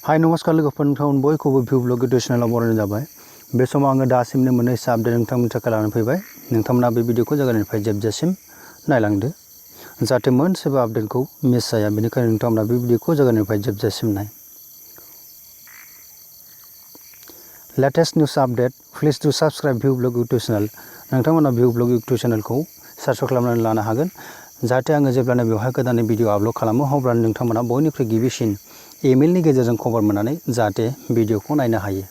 हाय नमस्कार लोगोफोर नोंथांमोन बयखौबो भिउ ब्लग इउटुब चेनेलाव बरायनाय जाबाय। बे समाव आङो दासिमनो मोननैसो आपडेट नोंथांमोननि थाखाय लानानै फैबाय। नोंथांमोना बे भिडिअखौ जागायनायनिफ्राय जोबजासिम नायलांदो जाहाथे मोनसेबो आपडेटखौ मिस जाया। बेनिखायनो नोंथांमोना बे भिडिअखौ जागायनायनिफ्राय जोबजासिम नाय। लेटेस्ट न्यूज आपडेट प्लिज डु साबस्क्राइब भिउ ब्लग इउटुब चेनेल। नोंथांमोना भिउ ब्लग इउटुब चेनेलखौ साबस्क्राइब खालामनानै लानो हागोन जाहाथे आङो जेब्लानो बेवहाय गोदान भिडिअ आपल'ड खालामो अब्लानो नोंथांमोना बयनिख्रुइ गिबिसिन इमेलनि गेजेरजों खबर मोननानै जाहाथे भिडिअखौ नायनो हायो।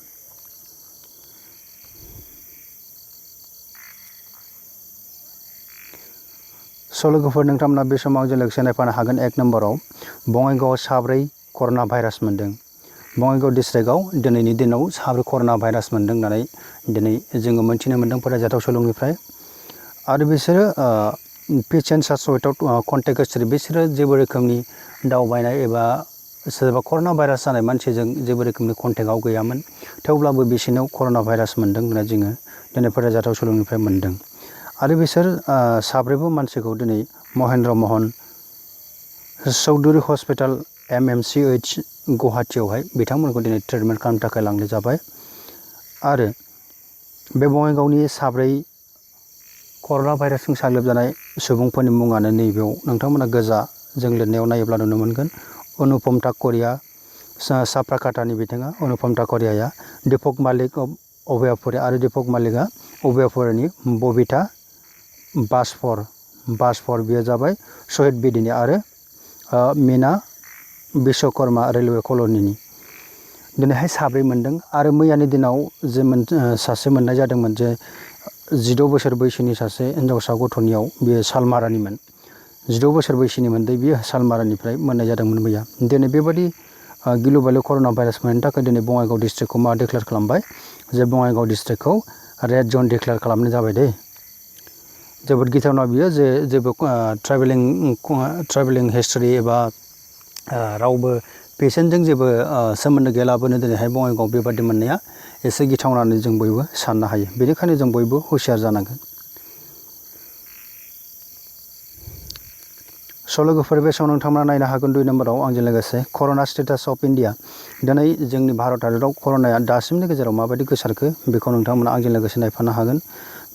लोगोफोर नोंथांमोना बे समाव आंजों लोगोसे नायफानो हागोन। एक नम्बराव बङाइगावआव 4 कर'ना भाइरास मोन्दों। बङाइगाव डिस्ट्रिक्टआव दिनैनि दिनाव 4 कर'ना भाइरास मोन्दों होननानै दिनै जोङो मोनथिनो मोन्दों फरायजाथाव सुलुंनिफ्राय। आरो बिसोरो पेसेन्ट सार्च उइथआउट कन्टेक्ट हिस्ट्रि, बिसोरो जेबो रोखोमनि दावबायनाय एबा सोरबा कर'ना भाइरास जानाय मानसिजों जेबो रोखोमनि कन्टेक्टआव गैयामोन। थेवब्लाबो बिसोरनाव कर'ना भाइरास मोन्दों होनना जोङो दिनै फरायजाथाव सुलुंनिफ्राय मोन्दों। आरो बिसोर 4 मानसिखौ दिनै महेन्द्र महन चौधुरी हस्पिटाल MMCH गुवाहाटीयावहाय बिथांमोनखौ दिनै ट्रिटमेन्ट खालामनो थाखाय लांनाय जाबाय। आरो बे बङाइगावनि 4 कर'ना भाइरासजों साग्लोबजानाय सुबुंफोरनि मुङानो नैबेयाव नोंथांमोना गोजाजों लिरनायाव नायोब्ला नुनो मोनगोन। अनुपम टाकरिया साप्राकाटानि बिथाङा अनुपम टाकरियाया, दीपक मालिक अभयापुरी आरो दीपक मालिकआ अभयापुरीनि बबिता बासफर बियो जाबाय शहीद बिदिनि आरो मीना विश्वकर्मा रेलवे कल'निनि। दिनैहाय 4 मोन्दों। आरो मैयानि दिनाव जे सासे मोननाय जादोंमोन जे 16 बोसोर बैसोनि सासे हिन्जावसा गथ'नियाव बियो सालमारानिमोन। 16 बोसोर बैसोनिमोन बियो सालमारानिफ्राय मोननाय जादोंमोन मैया। दिनै बेबायदि गिलु बालु कर'ना भाइरास मोननायनि थाखाय दिनै बङाइगाव डिस्ट्रिक्टखौ मा डिक्लेयार खालामबाय जे बङाइगाव डिस्ट्रिक्टखौ रेड जन डिक्लेयार खालामनाय जाबाय दे। जोबोद गिथावना बियो जे जेबो ट्रेभेलिं हिस्ट्रि एबा रावबो पेसेन्टजों जेबो सोमोन्दो गैयालाबानो दिनैहाय बङाइगाव बेबादि मोननाया एसे गिथावनानै जों बयबो साननो हायो। बेनिखायनो जों बयबो हुसियार जानांगोन। लोगोफोर बे समाव नोंथांमोना नायनो हागोन 2 नम्बराव आंजों लोगोसे कर'ना स्टेटास अफ इन्डिया। दिनै जोंनि भारत हादराव कर'नाया दासिमनि गेजेराव माबायदि गोसारखो बेखौ नोंथांमोना आंजों लोगोसे नायफानो हागोन।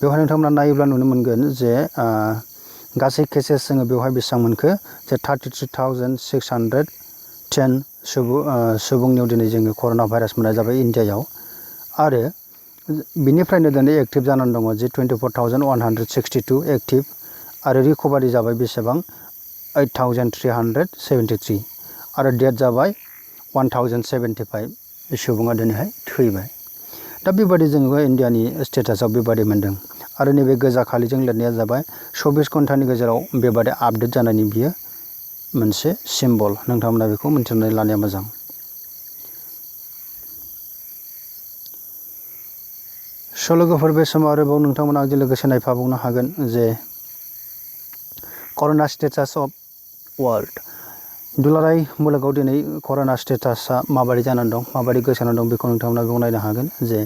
बेवहाय नोंथांमोना नायोब्ला नुनो मोनगोन जे गासै केसेस जोङो बेवहाय बेसेबां मोनखो जे 33,610 सुबुंनियाव दिनै जोङो कर'ना भाइरास मोननाय जाबाय इन्डियायाव। आरो बिनिफ्रायनो दिनै एक्टिभ जानानै दङ जे 24,162 एक्टिभ। आरो रिकभारि जाबाय बेसेबां 8,373। आरो डेथ जाबाय 1,075 सुबुङा दिनैहाय थैबाय। दा बेबादि जोङो इन्डियानि स्टेटासाव बेबादि मोन्दों। आरो नैबे गोजा खालिजों लिरनाया जाबाय 24 घन्टानि गेजेराव बेबादि आपडेट जानायनि बियो मोनसे सिम्बल। नोंथांमोना बेखौ मिन्थिनानै लानाया मोजां। लोगोफोर बे समाव आरोबाव नोंथांमोना आंजों लोगोसे नायफाबावनो हागोन जे कर'ना स्टेटास अफ वर्ल्ड। दुलाराय मुलुगाव दिनै कर'ना स्टेटासा माबायदि जानानै दं, माबायदि गोसारनानै दं बेखौ नोंथांमोना बेयाव नायनो हागोन। जे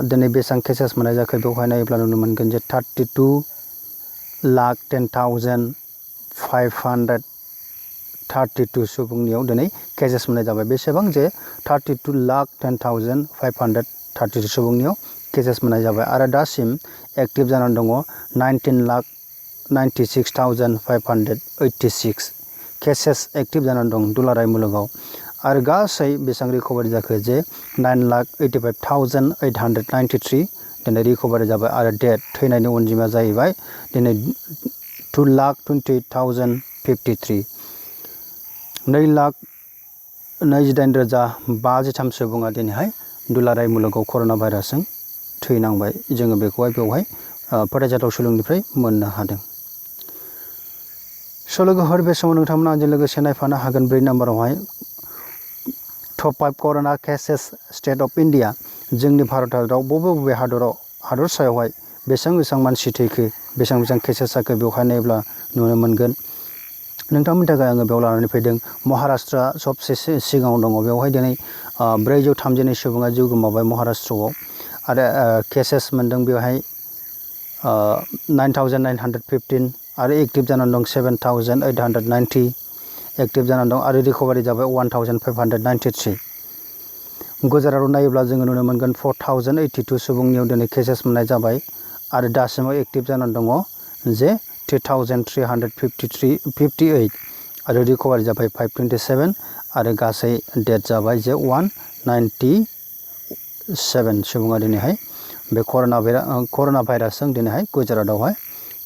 दिनै बेसेबां केसेस मोननाय जाखो बेवहाय नायोब्ला नुनो मोनगोन जे 32,10,532 सुबुंनियाव दिनै केसेस मोननाय जाबाय। बेसेबां जे 32,10,532 सुबुंनियाव केसेस मोननाय जाबाय। आरो दासिम एक्टिभ जानानै दङ 19,96,586 केसेस एक्टिभ जानानै दं दुलाराय मुलुगाव। आरो गासै बेसेबां रिकभारि जाखो जे 9,85,893 दिनै रिकभारि जाबाय। आरो डेथ थैनायनि अनजिमाया जाहैबाय दिनै 2,28,053 2,28,053 सुबुङा दिनैहाय दुलाराय मुलुगाव कर'ना भाइरासजों थैनांबाय। जोङो बेखौहाय बेवहाय फरायजाथाव सुलुंनिफ्राय मोननो हादों। लोगोफोर बे समाव नोंथांमोना आंजों लोगोसे नायफानो हागोन 4 नम्बरावहाय top 5 corona cases state of India. जोंनि भारत हादराव बबे हादरसायावहाय बेसेबां मानसि थैखो, बेसेबां केसेस जाखो बेवहाय नायोब्ला नुनो मोनगोन। नोंथांमोननि थाखाय आङो बेयाव लानानै फैदों महाराष्ट्रआ सबसे सिगाङाव दङ। बेवहाय दिनै 432 सुबुङा जिउ गोमाबाय महाराष्ट्रआव। आरो केसेस मोन्दों बेवहाय 9,915 आरो एक्टिभ जानानै दं 7,890। एक्टिभ जानानै दं आरो रिकभारि जाबाय 1593। गुजरातआव नायोब्ला जोङो नुनो मोनगोन 4082 सुबुंनियाव दिनै केसेस मोननाय जाबाय आरो दासिमाव एक्टिभ जानानै दङ जे 2358 आरो रिकभारि जाबाय 527 आरो गासै डेथ जाबाय जे 197 सुबुङा दिनैहाय बे कर'ना भाइरासजों दिनैहाय गुजरातआवहाय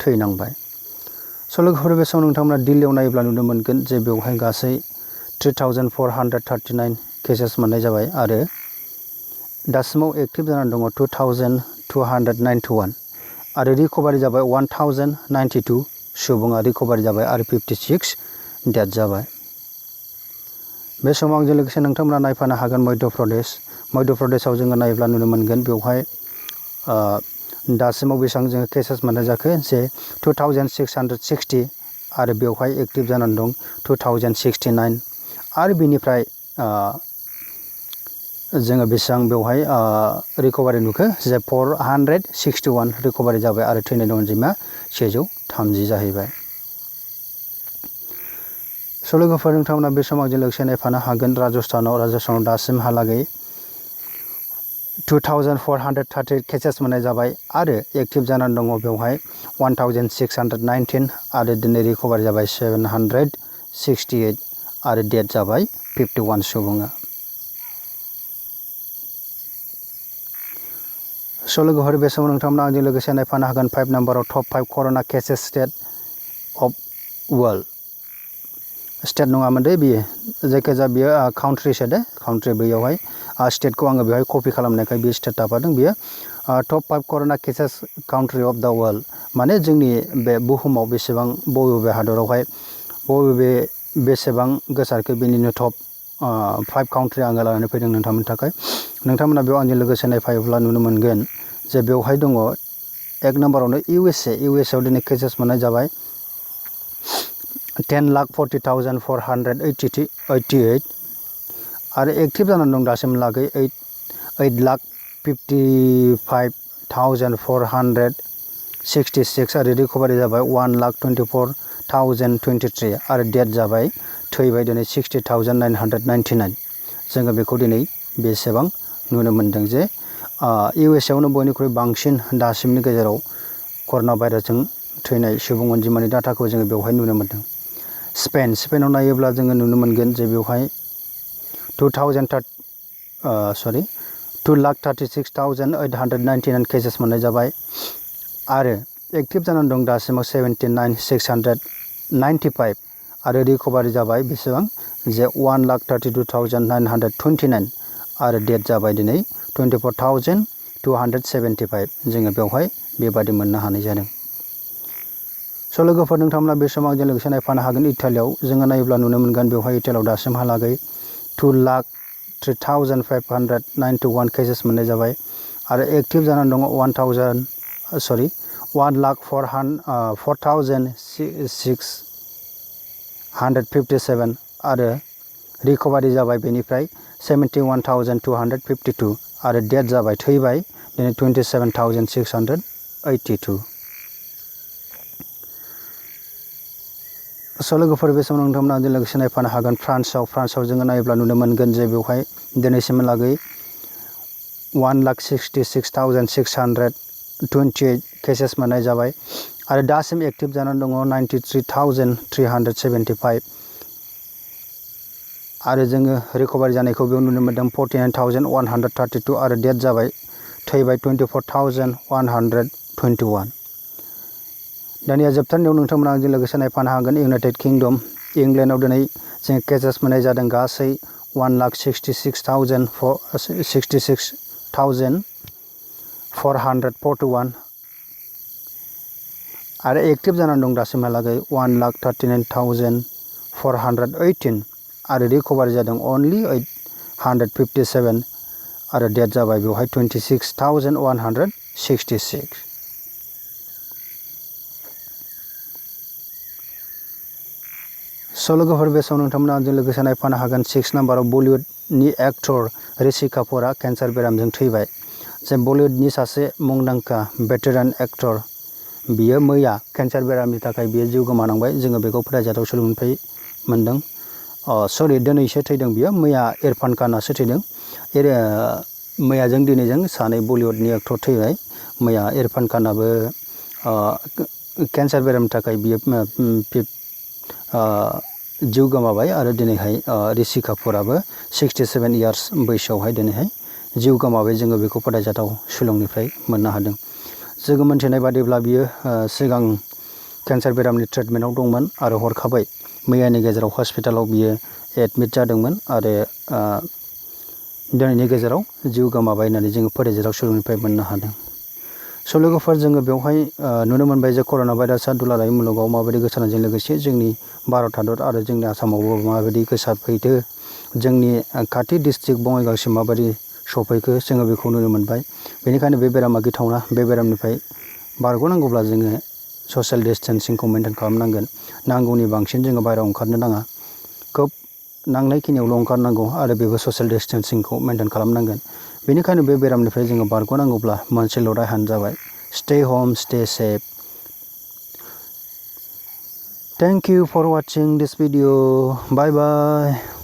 थैनांबाय। स' लोगोफोर बे समाव नोंथांमोना दिल्लीयाव नायोब्ला नुनो मोनगोन जे बेवहाय गासै 3439 केसेस मोननाय जाबाय आरो दासिमाव एक्टिभ जानानै दङ 2291 आरो रिकभारि जाबाय 1092 सुबुङा रिकभारि जाबाय आरो 56 डेथ जाबाय। बे समाव आंजों लोगोसे नोंथांमोना नायफानो हागोन मध्य प्रदेशआव जोङो नायोब्ला नुनो मोनगोन बेवहाय दासिमाव बेसेबां जोङो केसेस मोननाय जाखो जे 2660 आरो बेवहाय एक्टिभ जानानै दं 2069 आरो बेनिफ्राय जोङो बेसेबां बेवहाय रिकभारि नुखो जे 461 रिकभारि जाबाय आरो थैनायनि अनजिमा 130 जाहैबाय। स' लोगोफोर नोंथांमोना बे समाव जों लोगोसे नायफानो हागोन राजस्थानाव दासिमहालागै 2430 केसेस मोननाय जाबाय आरो एक्टिभ जानानै दङ बेवहाय 1619 आरो दिनै रिकभारि जाबाय 768 आरो डेथ जाबाय 51 सुबुङा। स' लोगोफोर बे समाव नोंथांमोना आंजों लोगोसे नायफानो हागोन 5 नाम्बाराव top 5 corona cases state of world. State नङामोन दे बियो जायखिजाया बियो काउन्ट्रिसो दे काउन्ट्रि बैयावहाय स्टेटखौ आङो बेवहाय कपि खालामनायखाय बियो स्टेट थाफादों बियो top 5 corona cases country of द वर्ल्ड माने जोंनि बे बुहुमाव बेसेबां बबे हादरावहाय बेसेबां गोसारखो बेनिनो टप 5 काउन्ट्रि आङो लानानै फैदों नोंथांमोननि थाखाय। नोंथांमोना बेयाव आंजों लोगोसे नायफायोब्ला नुनो मोनगोन जे बेवहाय दङ 1 नाम्बारावनो इउएसए आव दिनै केसेस मोननाय जाबाय 10,40,488 आरो एक्टिभ जानानै दं दासिमहालागै 8,55,466 आरो रिकभारि जाबाय 1,24,023 आरो डेथ जाबाय थैबाय दिनै 60,999। जोङो बेखौ दिनै बेसेबां नुनो मोनदों जे इउएसए आवनो बयनिख्रुइ बांसिन दासिमनि गेजेराव कर'ना भाइरासजों थैनाय सुबुं अनजिमानि डाटाखौ जोङो बेवहाय नुनो मोनदों। स्पेनाव नायोब्ला जोङो नुनो मोनगोन जे बेवहाय 2,36,899 केसेस मोननाय जाबाय आरो एक्टिभ जानानै दं दासिमाव 79,695 आरो रिकभारि जाबाय बेसेबां जे 1,32,929 आरो डेथ जाबाय दिनै 24,275 जोङो बेवहाय बेबादि मोननो हानाय जादों। स' लोगोफोर नोंथांमोना बे समाव आंजों लोगोसे नायफानो हागोन इटालियाव जोङो नायोब्ला नुनो मोनगोन बेवहाय इटालियाव दासिमहालागै 2,03,591 केसेस मोननाय जाबाय आरो एक्टिभ जानानै दङ 1,04,657 आरो रिकभारि जाबाय बेनिफ्राय 71,252 आरो डेथ जाबाय थैबाय दिनै 27,682। स' लोगोफोर बे समाव नोंथांमोना आंजों लोगोसे नायफानो हागोन फ्रान्सआव जोङो नायोब्ला नुनो मोनगोन जे बेवहाय दिनैसिमहालागै 1,66,628 केसेस मोननाय जाबाय आरो दासिम एक्टिभ जानानै दङ 93,375 आरो जोङो रिकभारि जानायखौ बेयाव नुनो मोनदों 49,132 आरो डेथ जाबाय थैबाय 24,121। दानिया जोबथारनायाव नोंथांमोना आंजों लोगोसे नायफानो हागोन इउनाइटेड किंडम इंलेन्डआव दिनै जों केसेस मोननाय जादों गासै 1,66,441 आरो एक्टिभ जानानै दं दासिमहालागै 1,39,418 आरो रिकभारि जादों अनलि 857 आरो डेथ जाबाय बेवहाय 26,166। स' लोगोफोर बे समाव नोंथांमोना आंजों लोगोसे नायफानो हागोन 6 नाम्बाराव बलिउडनि एक्टर ऋषि कापुरा केन्सार बेरामजों थैबाय। जे बलिउडनि सासे मुंदांखा भेटेरान एक्टर बियो मैया केन्सार बेरामनि थाखाय बियो जिउ गोमानांबाय जोङो बेखौ फोथायजाथाव सोलोंथाइ मोनदों। सरि दिनैसो थैदों बियो, मैया इरफान खानासो थैदों। मैयाजों दिनैजों सानै बलिउडनि एक्टर थैबाय। मैया इरफान खानाबो केन्सार बेरामनि थाखाय बियो जिउ गोमाबाय आरो दिनैहाय ऋषि कापुराबो 67 इयार्स बैसोआवहाय दिनैहाय जिउ गोमाबाय। जोङो बेखौ फोथायजाथाव शिलंनिफ्राय मोननो हादों। जोङो मोनथिनाय बादिब्ला बियो सिगां केन्सार बेरामनि ट्रिटमेन्टआव दंमोन आरो हरखाबै मैयानि गेजेराव हस्पिटालाव बियो एडमिट जादोंमोन आरो दिनैनि गेजेराव जिउ गोमाबाय होननानै जोङो फोथायजाथाव शिलंनिफ्राय मोननो हादों। स' लोगोफोर, जोङो बेवहाय नुनो मोनबाय जे कर'ना भाइरासआ दुलाराय मुलुगाव माबायदि गोसारनायजों लोगोसे जोंनि भारत हादर आरो जोंनि आसामावबो माबायदि गोसारफैदो, जोंनि खाथि डिस्ट्रिक्ट बङाइगावसिम माबायदि सफैखो जोङो बेखौ नुनो मोनबाय। बेनिखायनो बे बेरामा गिथावना। बे बेरामनिफ्राय बारग'नांगौब्ला जोङो ससियेल डिस्टेन्सिंखौ मेनटेन खालामनांगोन। नांगौनि बांसिन जोङो बायह्रायाव ओंखारनो नाङा। खोब नांनायखिनियावल' ओंखारनांगौ आरो बेबो ससियेल डिस्टेन्सिंखौ मेनटेन खालामनांगोन। बेनिखायनो बे बेरामनिफ्राय जोङो बारग'नांगौब्ला मोनसेल' राहायानो जाबाय stay हome, stay safe. Thank you for watching this video. Bye bye.